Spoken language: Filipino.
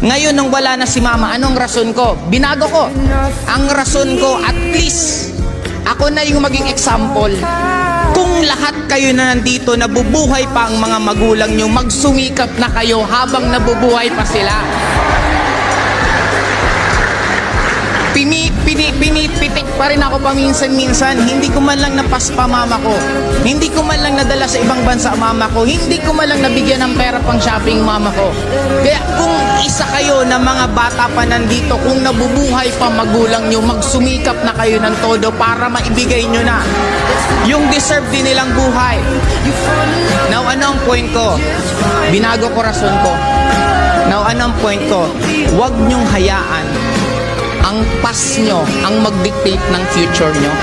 Ngayon, nung wala na si mama, anong rason ko? Binago ko. Ang rason ko, at least, ako na yung maging example. Kung lahat kayo na nandito, nabubuhay pa ang mga magulang nyo, magsumikap na kayo habang nabubuhay pa sila. Pinipitik pa rin ako paminsan-minsan. Hindi ko man lang napaspa mama ko. Hindi ko man lang nadala sa ibang bansa mama ko. Hindi ko man lang nabigyan ng pera pang shopping mama ko. Kaya kung isa kayo na mga bata pa nandito, kung nabubuhay pa magulang nyo, magsumikap na kayo ng todo para maibigay nyo na yung deserve din nilang buhay. Now, ano ang point ko? Binago ko rason ko. Now, ano ang point ko? Huwag nyong hayaan ang past nyo ang mag-dictate ng future nyo.